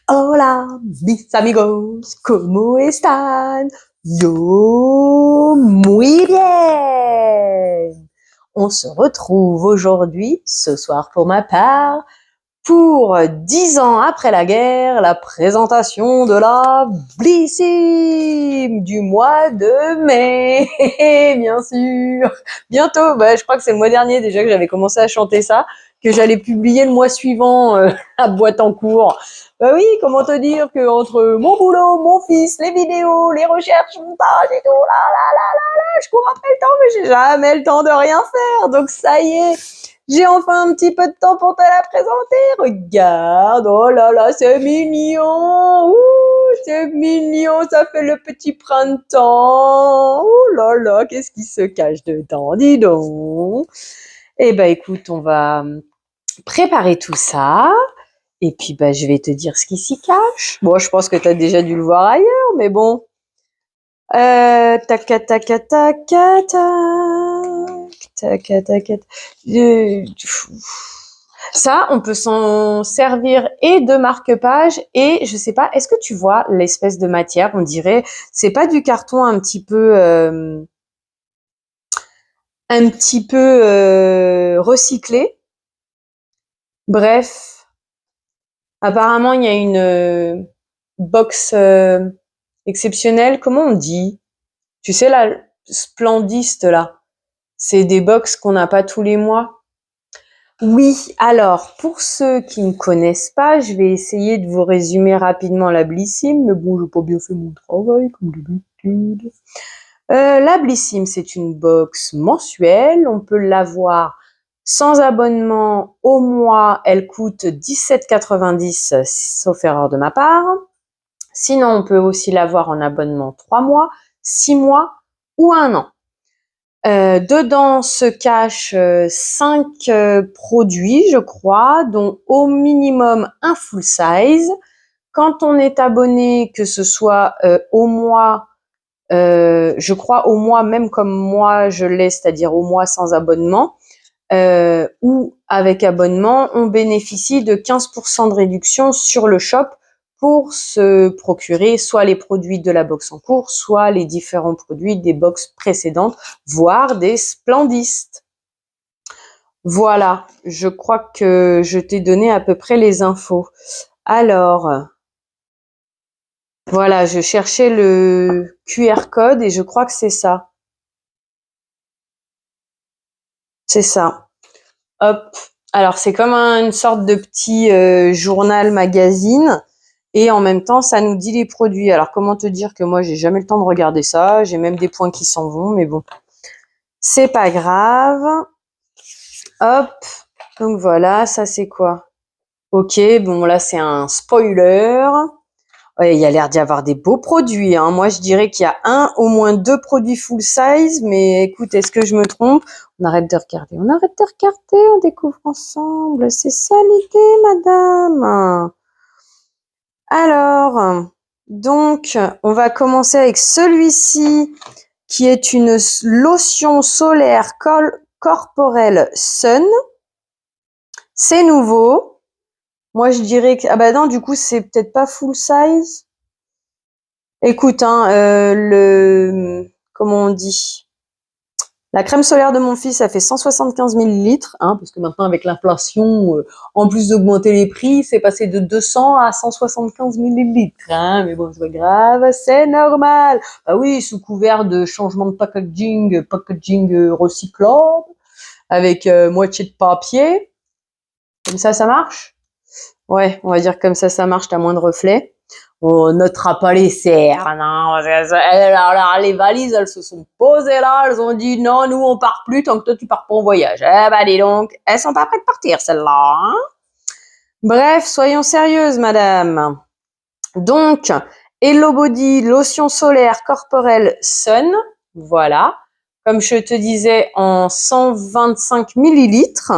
Hola, mis amigos, ¿cómo están? Yo, muy bien. On se retrouve aujourd'hui, ce soir pour ma part, pour 10 ans après la guerre, la présentation de la Blissim du mois de mai, bien sûr. Bientôt, je crois que c'est le mois dernier déjà que j'avais commencé à chanter ça, que j'allais publier le mois suivant à Boîte-en-Cours. Bah oui, comment te dire que entre mon boulot, mon fils, les vidéos, les recherches, montage et tout, je cours après le temps, mais j'ai jamais le temps de rien faire. Donc ça y est, j'ai enfin un petit peu de temps pour te la présenter. Regarde, oh là là, c'est mignon. Ouh, c'est mignon, ça fait le petit printemps. Oh là là, qu'est-ce qui se cache dedans, dis donc. Eh ben écoute, on va préparer tout ça. Et puis, je vais te dire ce qui s'y cache. Bon, je pense que tu as déjà dû le voir ailleurs, mais bon. Tac, tac, tac, tac, tac. Ça, on peut s'en servir et de marque-page et je sais pas, est-ce que tu vois l'espèce de matière? On dirait, c'est pas du carton un petit peu recyclé. Bref. Apparemment, il y a une box exceptionnelle. Comment on dit? Tu sais, la splendiste, là. C'est des box qu'on n'a pas tous les mois. Oui, alors, pour ceux qui ne connaissent pas, je vais essayer de vous résumer rapidement la Blissim, mais bon, j'ai pas bien fait mon travail, comme d'habitude. La Blissim, c'est une box mensuelle. On peut l'avoir sans abonnement au mois, elle coûte 17,90 €, sauf erreur de ma part. Sinon, on peut aussi l'avoir en abonnement 3 mois, 6 mois ou 1 an. Dedans se cachent 5 produits, je crois, dont au minimum un full size. Quand on est abonné, que ce soit au mois, je crois au mois, même comme moi je l'ai, c'est-à-dire au mois sans abonnement, ou avec abonnement, on bénéficie de 15% de réduction sur le shop pour se procurer soit les produits de la box en cours, soit les différents produits des box précédentes, voire des splendistes. Voilà, je crois que je t'ai donné à peu près les infos. Alors, voilà, je cherchais le QR code et je crois que c'est ça. C'est ça. Hop. Alors, c'est comme une sorte de petit journal magazine et en même temps, ça nous dit les produits. Alors, comment te dire que moi, j'ai jamais le temps de regarder ça. J'ai même des points qui s'en vont, mais bon, c'est pas grave. Hop. Donc voilà, ça c'est quoi? Ok, bon là, c'est un spoiler. Ouais, il y a l'air d'y avoir des beaux produits, hein. Moi, je dirais qu'il y a au moins 2 produits full size, mais écoute, est-ce que je me trompe? On arrête de regarder, on découvre ensemble. C'est ça l'idée, madame. Alors, donc, on va commencer avec celui-ci, qui est une lotion solaire corporelle Sun. C'est nouveau. Moi, je dirais que... Ah bah non, du coup, c'est peut-être pas full size. Écoute, hein, comment on dit? La crème solaire de mon fils, ça fait 175 millilitres, hein, parce que maintenant, avec l'inflation, en plus d'augmenter les prix, c'est passé de 200 à 175 millilitres, hein, mais bon, c'est pas grave, c'est normal. Ah oui, sous couvert de changement de packaging recyclable, avec moitié de papier. Comme ça marche? Ouais, on va dire comme ça marche, t'as moins de reflets. On notera pas les serres, non. Alors, les valises, elles se sont posées là, elles ont dit non, nous on part plus tant que toi tu pars pas en voyage. Eh ben dis donc, elles sont pas prêtes de partir celles-là, hein. Bref, soyons sérieuses, madame. Donc, Hello Body, lotion solaire corporelle Sun, voilà. Comme je te disais, en 125 millilitres.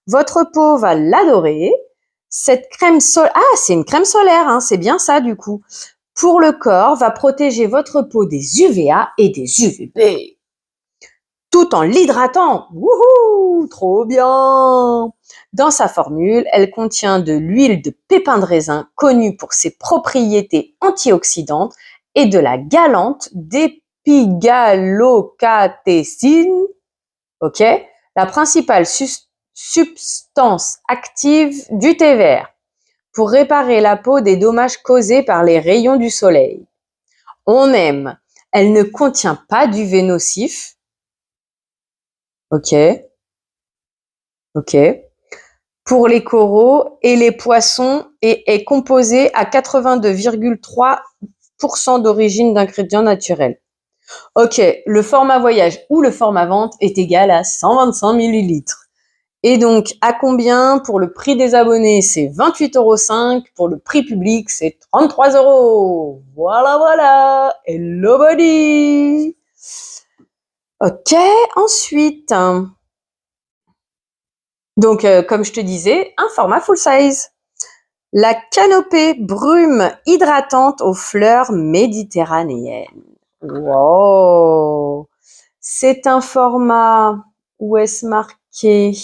Votre peau va l'adorer. Cette crème solaire, c'est une crème solaire, hein, c'est bien ça du coup. Pour le corps, va protéger votre peau des UVA et des UVB, tout en l'hydratant. Wouhou, trop bien! Dans sa formule, elle contient de l'huile de pépin de raisin, connue pour ses propriétés antioxydantes, et de la galante d'épigallocatésine, ok, la principale substance active du thé vert, pour réparer la peau des dommages causés par les rayons du soleil. On aime. Elle ne contient pas d'UV nocif. Ok. Pour les coraux et les poissons et est composée à 82,3% d'origine d'ingrédients naturels. Ok, le format voyage ou le format vente est égal à 125 millilitres. Et donc, à combien? Pour le prix des abonnés, c'est 28,05 €. Pour le prix public, c'est 33 €. Voilà. Hello buddy. Ok, ensuite. Donc, comme je te disais, un format full size. La canopée brume hydratante aux fleurs méditerranéennes. Wow. C'est un format, où est-ce marqué?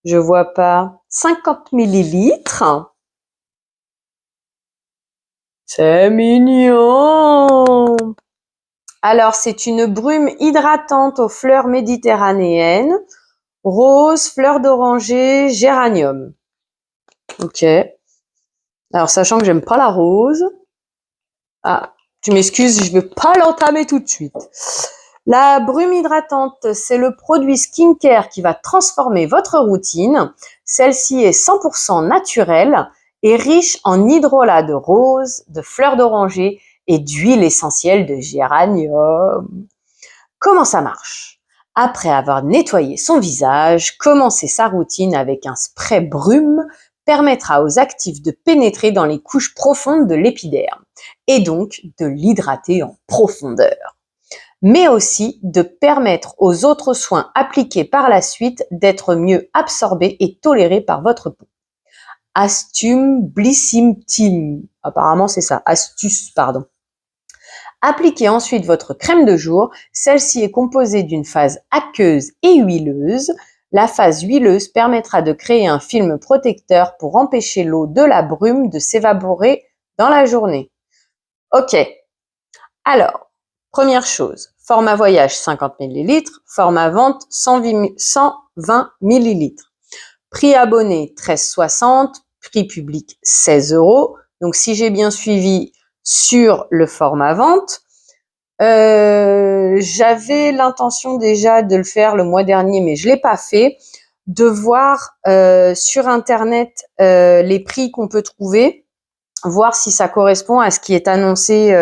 Je vois pas. 50 millilitres. C'est mignon. Alors, c'est une brume hydratante aux fleurs méditerranéennes, rose, fleurs d'oranger, géranium. Ok. Alors, sachant que j'aime pas la rose. Ah, tu m'excuses, je vais pas l'entamer tout de suite. La brume hydratante, c'est le produit skincare qui va transformer votre routine. Celle-ci est 100% naturelle et riche en hydrolat de rose, de fleurs d'oranger et d'huile essentielle de géranium. Comment ça marche? Après avoir nettoyé son visage, commencer sa routine avec un spray brume permettra aux actifs de pénétrer dans les couches profondes de l'épiderme et donc de l'hydrater en profondeur, mais aussi de permettre aux autres soins appliqués par la suite d'être mieux absorbés et tolérés par votre peau. Apparemment c'est ça, astuce, pardon. Appliquez ensuite votre crème de jour. Celle-ci est composée d'une phase aqueuse et huileuse. La phase huileuse permettra de créer un film protecteur pour empêcher l'eau de la brume de s'évaporer dans la journée. Ok, alors, première chose, format voyage 50 ml, format vente 120 ml. Prix abonné 13,60, prix public 16 €. Donc si j'ai bien suivi sur le format vente, j'avais l'intention déjà de le faire le mois dernier, mais je l'ai pas fait, de voir sur internet les prix qu'on peut trouver, voir si ça correspond à ce qui est annoncé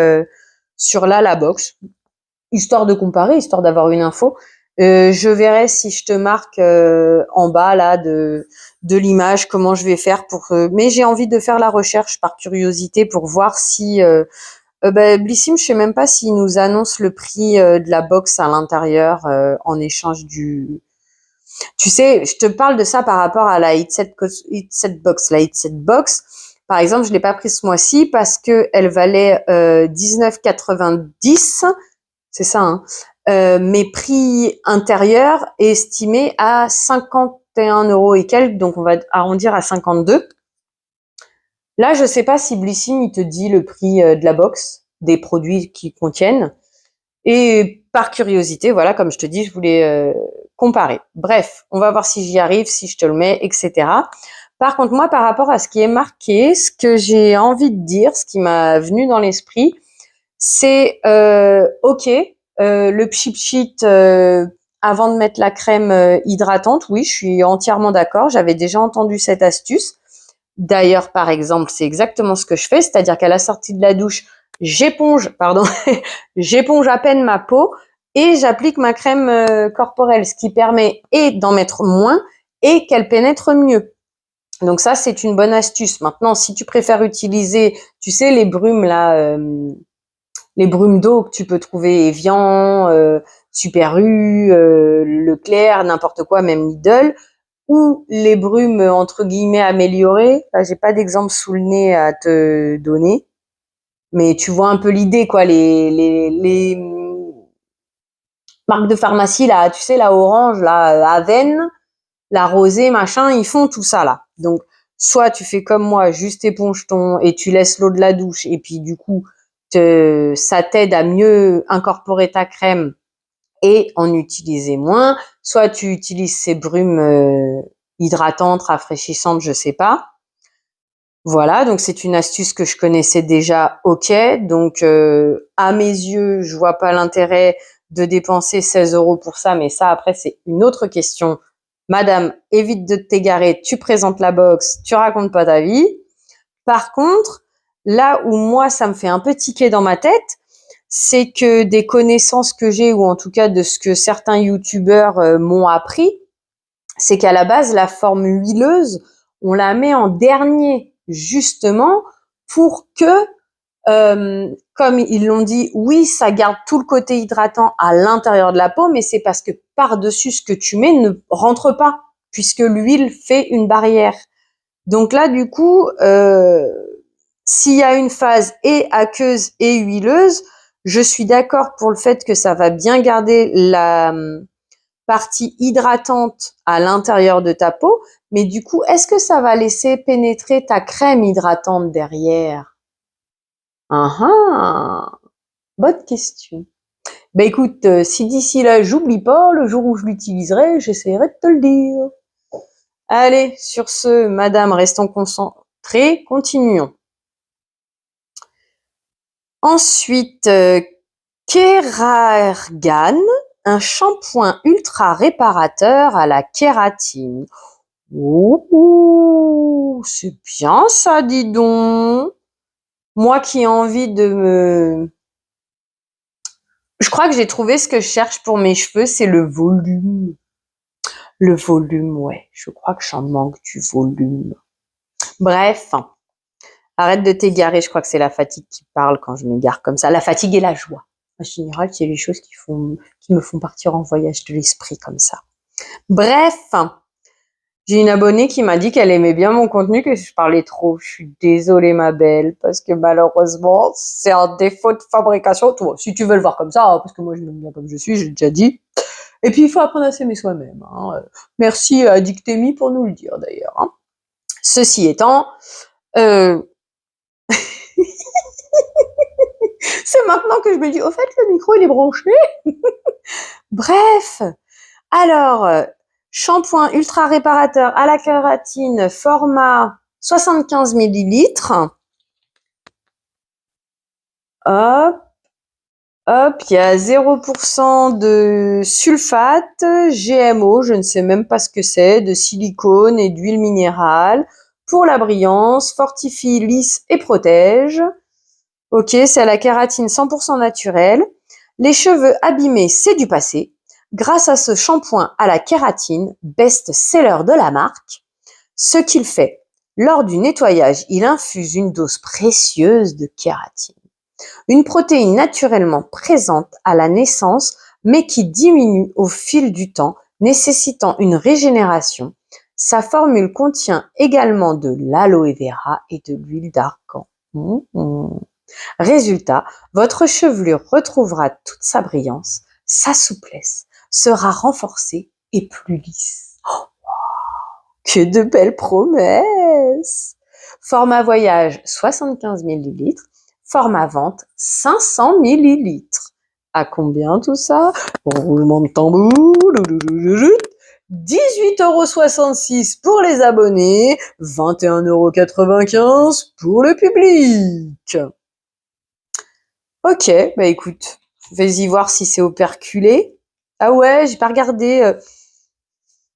sur la box, histoire de comparer, histoire d'avoir une info. Je verrai si je te marque en bas là de l'image comment je vais faire mais j'ai envie de faire la recherche par curiosité pour voir si Blissim, je sais même pas s'il nous annonce le prix de la box à l'intérieur en échange du. Tu sais, je te parle de ça par rapport à la Heatset Box. La Heatset Box, par exemple, je l'ai pas prise ce mois-ci parce que elle valait 19,90. C'est ça, hein. Mes prix intérieurs est estimé à 51 € et quelques, donc on va arrondir à 52. Là, je sais pas si Blissim, il te dit le prix de la box, des produits qu'ils contiennent. Et par curiosité, voilà, comme je te dis, je voulais comparer. Bref, on va voir si j'y arrive, si je te le mets, etc. Par contre, moi, par rapport à ce qui est marqué, ce que j'ai envie de dire, ce qui m'a venu dans l'esprit, c'est ok, le Pchit Pchit avant de mettre la crème hydratante, oui, je suis entièrement d'accord. J'avais déjà entendu cette astuce. D'ailleurs, par exemple, c'est exactement ce que je fais, c'est-à-dire qu'à la sortie de la douche, j'éponge à peine ma peau et j'applique ma crème corporelle, ce qui permet et d'en mettre moins et qu'elle pénètre mieux. Donc ça, c'est une bonne astuce. Maintenant, si tu préfères utiliser, tu sais, les brumes là, les brumes d'eau que tu peux trouver Evian, Super U, Leclerc, n'importe quoi, même Lidl, ou les brumes entre guillemets améliorées. Là, j'ai pas d'exemple sous le nez à te donner, mais tu vois un peu l'idée, quoi. Les marques de pharmacie là, tu sais, la orange, la Aven, la rosée, machin, ils font tout ça là. Donc soit tu fais comme moi, juste éponge ton et tu laisses l'eau de la douche et puis du coup ça t'aide à mieux incorporer ta crème et en utiliser moins. Soit tu utilises ces brumes hydratantes, rafraîchissantes, je sais pas. Voilà, donc c'est une astuce que je connaissais déjà, ok. Donc à mes yeux, je vois pas l'intérêt de dépenser 16 € pour ça, mais ça après c'est une autre question. Madame, évite de t'égarer, tu présentes la box, tu racontes pas ta vie. Par contre, là où moi ça me fait un peu tiquer dans ma tête, c'est que des connaissances que j'ai, ou en tout cas de ce que certains youtubeurs m'ont appris, c'est qu'à la base, la forme huileuse, on la met en dernier, justement, pour que, comme ils l'ont dit, oui, ça garde tout le côté hydratant à l'intérieur de la peau, mais c'est parce que par-dessus ce que tu mets ne rentre pas, puisque l'huile fait une barrière. Donc là, du coup, s'il y a une phase et aqueuse et huileuse, je suis d'accord pour le fait que ça va bien garder la partie hydratante à l'intérieur de ta peau, mais du coup, est-ce que ça va laisser pénétrer ta crème hydratante derrière? Ah ah, bonne question. Ben écoute, si d'ici là j'oublie pas, le jour où je l'utiliserai, j'essaierai de te le dire. Allez, sur ce, madame, restons concentrés, continuons. Ensuite, Keragan, un shampoing ultra réparateur à la kératine. Oh, c'est bien ça, dis donc. Moi qui ai envie de me... Je crois que j'ai trouvé ce que je cherche pour mes cheveux, c'est le volume. Le volume, ouais. Je crois que j'en manque du volume. Bref, arrête de t'égarer. Je crois que c'est la fatigue qui parle quand je m'égare comme ça. La fatigue et la joie. En général, c'est les choses qui me font partir en voyage de l'esprit comme ça. Bref, j'ai une abonnée qui m'a dit qu'elle aimait bien mon contenu, que je parlais trop. Je suis désolée, ma belle, parce que malheureusement, c'est un défaut de fabrication. Toi, si tu veux le voir comme ça, hein, parce que moi, je m'aime bien comme je suis, j'ai déjà dit. Et puis, il faut apprendre à s'aimer soi-même. Hein. Merci à Dictémie pour nous le dire, d'ailleurs. Hein. Ceci étant, c'est maintenant que je me dis, au fait, le micro, il est branché. Bref, alors, shampoing ultra réparateur à la kératine, format 75 millilitres. Hop, hop, il y a 0% de sulfate, GMO, je ne sais même pas ce que c'est, de silicone et d'huile minérale. Pour la brillance, fortifie, lisse et protège. Ok, c'est à la kératine 100% naturelle. Les cheveux abîmés, c'est du passé. Grâce à ce shampoing à la kératine, best-seller de la marque, ce qu'il fait, lors du nettoyage, il infuse une dose précieuse de kératine. Une protéine naturellement présente à la naissance, mais qui diminue au fil du temps, nécessitant une régénération. Sa formule contient également de l'aloe vera et de l'huile d'argan. Résultat, votre chevelure retrouvera toute sa brillance, sa souplesse sera renforcée et plus lisse. Oh, que de belles promesses! Format voyage 75 millilitres, format vente 500 millilitres. À combien tout ça? Roulement de tambour. 18,66 € pour les abonnés, 21,95 € pour le public. Ok, bah écoute, vas-y voir si c'est operculé. Ah ouais, j'ai pas regardé.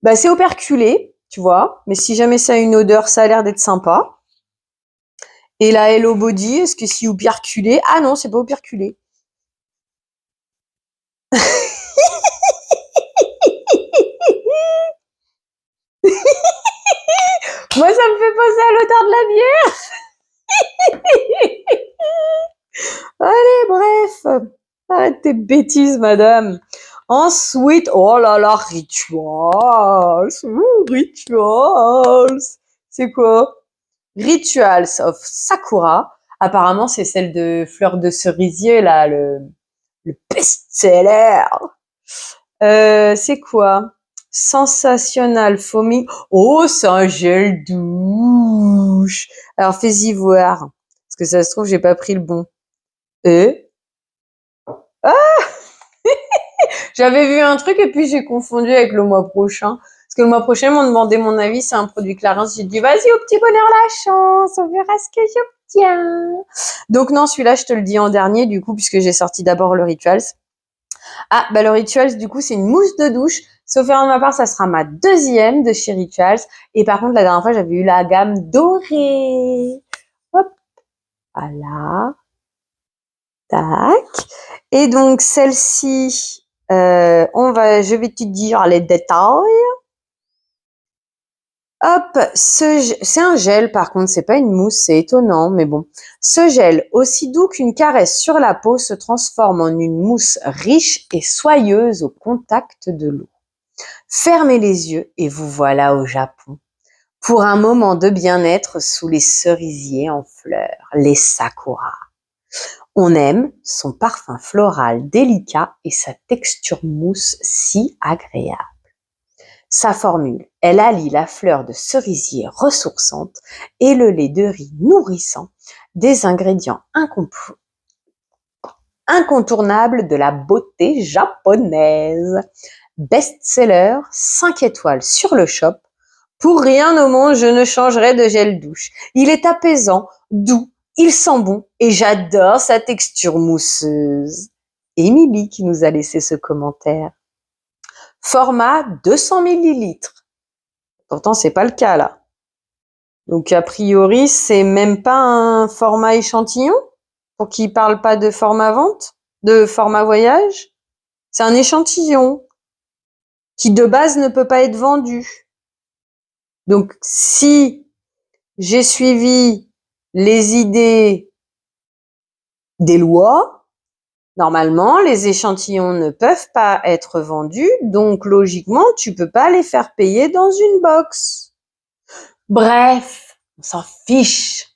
Bah c'est operculé, tu vois, mais si jamais ça a une odeur, ça a l'air d'être sympa. Et la Hello Body, est-ce que c'est operculé? Ah non, c'est pas operculé. Moi, ça me fait penser à l'odeur de la bière. Allez, bref. Arrête tes bêtises, madame. Ensuite, oh là là, Rituals. Rituals. C'est quoi? Rituals of Sakura. Apparemment, c'est celle de Fleur de Cerisier, là, le best-seller. C'est quoi? Sensational Foaming. Oh, c'est un gel douche. Alors, fais-y voir. Parce que ça se trouve, j'ai pas pris le bon. Ah! J'avais vu un truc et puis j'ai confondu avec le mois prochain. Parce que le mois prochain, ils m'ont demandé mon avis, c'est un produit Clarins. J'ai dit, vas-y, au petit bonheur la chance, on verra ce que j'obtiens. Donc non, celui-là, je te le dis en dernier, du coup, puisque j'ai sorti d'abord le Rituals. Ah, bah le Rituals, du coup, c'est une mousse de douche. Sauf erreur de ma part, ça sera ma deuxième de chez Rituals. Et par contre, la dernière fois, j'avais eu la gamme dorée. Hop, voilà. Tac. Et donc, celle-ci, je vais te dire les détails. Hop, c'est un gel par contre, c'est pas une mousse, c'est étonnant, mais bon. Ce gel, aussi doux qu'une caresse sur la peau, se transforme en une mousse riche et soyeuse au contact de l'eau. Fermez les yeux et vous voilà au Japon. Pour un moment de bien-être sous les cerisiers en fleurs, les sakura. On aime son parfum floral délicat et sa texture mousse si agréable. Sa formule, elle allie la fleur de cerisier ressourçante et le lait de riz nourrissant, des ingrédients incontournables de la beauté japonaise. Best-seller, 5 étoiles sur le shop. Pour rien au monde, je ne changerai de gel douche. Il est apaisant, doux, il sent bon et j'adore sa texture mousseuse. Émilie qui nous a laissé ce commentaire. Format 200 millilitres. Pourtant, c'est pas le cas, là. Donc, a priori, c'est même pas un format échantillon pour qu'il parle pas de format vente, de format voyage. C'est un échantillon qui, de base, ne peut pas être vendu. Donc, si j'ai suivi les idées des lois, normalement, les échantillons ne peuvent pas être vendus, donc logiquement, tu peux pas les faire payer dans une box. Bref, on s'en fiche.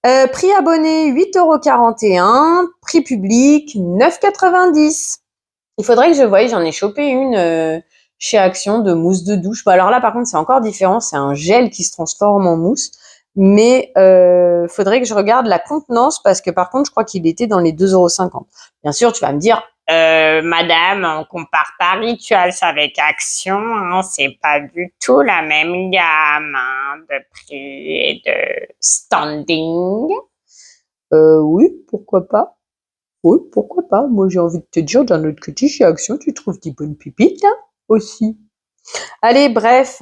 Prix abonné 8,41 €, prix public 9,90 €. Il faudrait que je voie, j'en ai chopé une chez Action de mousse de douche. Bon, alors là, par contre, c'est encore différent, c'est un gel qui se transforme en mousse. Mais faudrait que je regarde la contenance parce que par contre, je crois qu'il était dans les 2,50 €. Bien sûr, tu vas me dire, madame, on compare pas Rituals avec Action, hein, c'est pas du tout la même gamme de prix et de standing. Oui, pourquoi pas. Oui, pourquoi pas. Moi, j'ai envie de te dire, d'un autre côté, chez Action, tu trouves des bonnes pépites, hein, aussi. Allez, bref.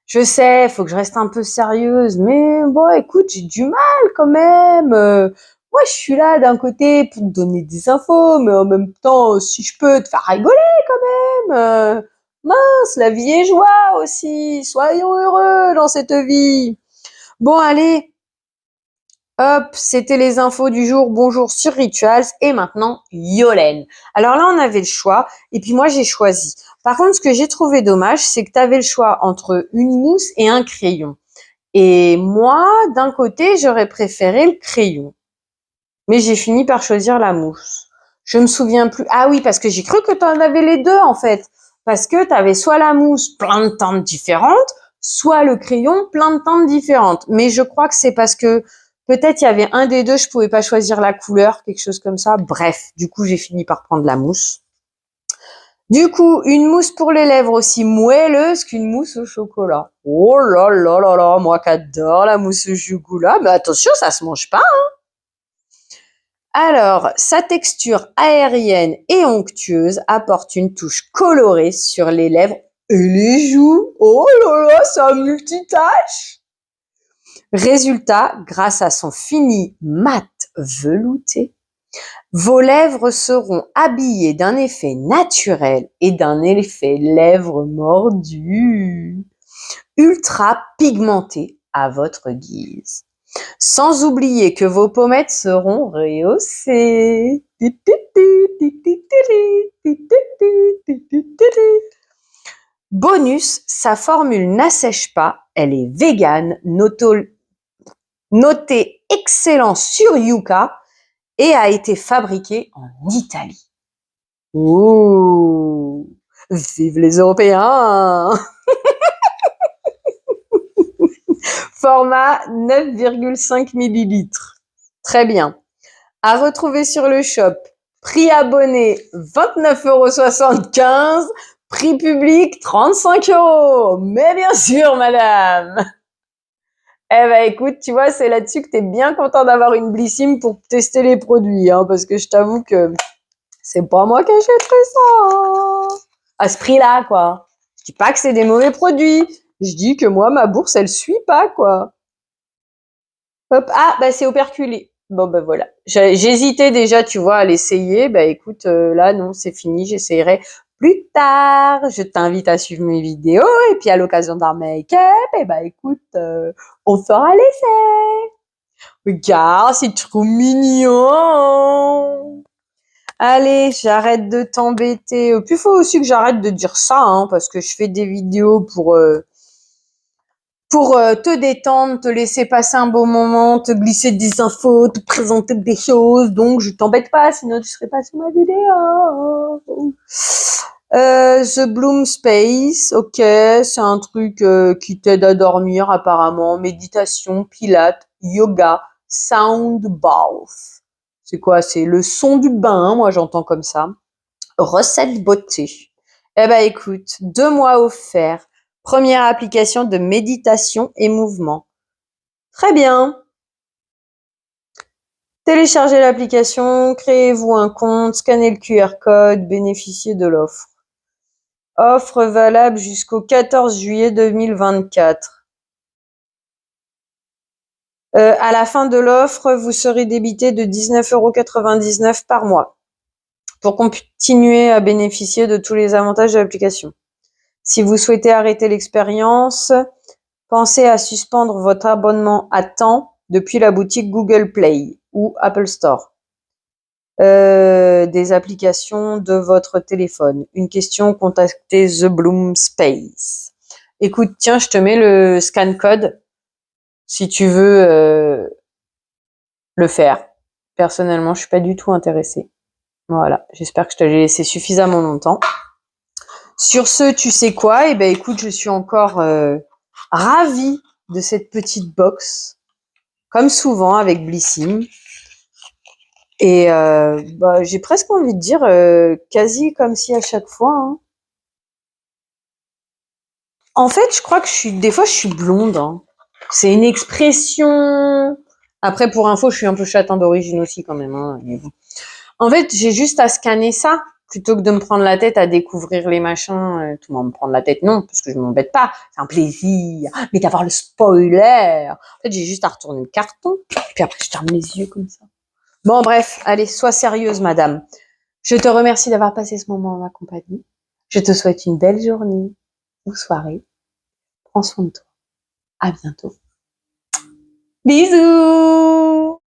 Je sais, faut que je reste un peu sérieuse, mais bon, écoute, j'ai du mal quand même. Moi, je suis là d'un côté pour te donner des infos, mais en même temps, si je peux te faire rigoler quand même. Mince, la vie est joie aussi. Soyons heureux dans cette vie. Bon, allez. Hop, c'était les infos du jour. Bonjour sur Rituals. Et maintenant, Yolène. Alors là, on avait le choix. Et puis moi, j'ai choisi. Par contre, ce que j'ai trouvé dommage, c'est que tu avais le choix entre une mousse et un crayon. Et moi, d'un côté, j'aurais préféré le crayon. Mais j'ai fini par choisir la mousse. Je me souviens plus. Ah oui, parce que j'ai cru que tu en avais les deux, en fait. Parce que tu avais soit la mousse, plein de teintes différentes, soit le crayon, plein de teintes différentes. Mais je crois que c'est parce que peut-être il y avait un des deux, je pouvais pas choisir la couleur, quelque chose comme ça. Bref, du coup, j'ai fini par prendre la mousse. Du coup, une mousse pour les lèvres aussi moelleuse qu'une mousse au chocolat. Oh là là là là, moi qui adore la mousse au chocolat. Mais attention, ça se mange pas, hein. Alors, sa texture aérienne et onctueuse apporte une touche colorée sur les lèvres et les joues. Oh là là, c'est un multitâche. Résultat, grâce à son fini mat velouté, vos lèvres seront habillées d'un effet naturel et d'un effet lèvres mordues, ultra pigmenté à votre guise. Sans oublier que vos pommettes seront rehaussées. Bonus, sa formule n'assèche pas, elle est végane, notée excellent sur Yuka et a été fabriquée en Italie. Ouh, vive les Européens! Format 9,5 millilitres. Très bien. À retrouver sur le shop. Prix abonné 29,75 €. Prix public 35 €. Mais bien sûr, madame. Eh ben écoute, tu vois, c'est là-dessus que t'es bien content d'avoir une Blissim pour tester les produits, hein, parce que je t'avoue que c'est pas moi qui achèterais ça. Hein. À ce prix-là, quoi. Je dis pas que c'est des mauvais produits. Je dis que moi, ma bourse, elle suit pas, quoi. Hop, ah, bah c'est operculé. Bon, bah voilà. J'hésitais déjà, tu vois, à l'essayer. Bah écoute, là, non, c'est fini. J'essayerai plus tard. Je t'invite à suivre mes vidéos. Et puis, à l'occasion d'un make-up, et bah écoute, on fera l'essai. Regarde, c'est trop mignon. Allez, j'arrête de t'embêter. Puis, il faut aussi que j'arrête de dire ça, hein, parce que je fais des vidéos pour te détendre, te laisser passer un bon moment, te glisser des infos, te présenter des choses. Donc, je t'embête pas, sinon tu serais pas sur ma vidéo. The Bloom Space, ok, c'est un truc qui t'aide à dormir apparemment. Méditation, pilates, yoga, sound bath. C'est quoi? C'est le son du bain, moi j'entends comme ça. Recette beauté. Eh ben écoute, 2 mois offerts. Première application de méditation et mouvement. Très bien. Téléchargez l'application, créez-vous un compte, scannez le QR code, bénéficiez de l'offre. Offre valable jusqu'au 14 juillet 2024. À la fin de l'offre, vous serez débité de 19,99 € par mois pour continuer à bénéficier de tous les avantages de l'application. Si vous souhaitez arrêter l'expérience, pensez à suspendre votre abonnement à temps depuis la boutique Google Play ou Apple Store. Des applications de votre téléphone. Une question, contactez The Bloom Space. Écoute, tiens, je te mets le scan code si tu veux le faire. Personnellement, je suis pas du tout intéressée. Voilà, j'espère que je te l'ai laissé suffisamment longtemps. Sur ce, tu sais quoi? Eh ben, écoute, je suis encore ravie de cette petite box, comme souvent avec Blissim. Et bah, j'ai presque envie de dire quasi comme si à chaque fois. Hein. En fait, je crois que des fois, je suis blonde. Hein. C'est une expression. Après, pour info, je suis un peu châtain d'origine aussi quand même. Hein, mais bon. En fait, j'ai juste à scanner ça plutôt que de me prendre la tête à découvrir les machins. Tout le monde me prendre la tête, non, parce que je m'embête pas. C'est un plaisir. Mais d'avoir le spoiler. En fait, j'ai juste à retourner le carton. Puis après, je ferme les yeux comme ça. Bon, bref, allez, sois sérieuse, madame. Je te remercie d'avoir passé ce moment en ma compagnie. Je te souhaite une belle journée ou soirée. Prends soin de toi. À bientôt. Bisous!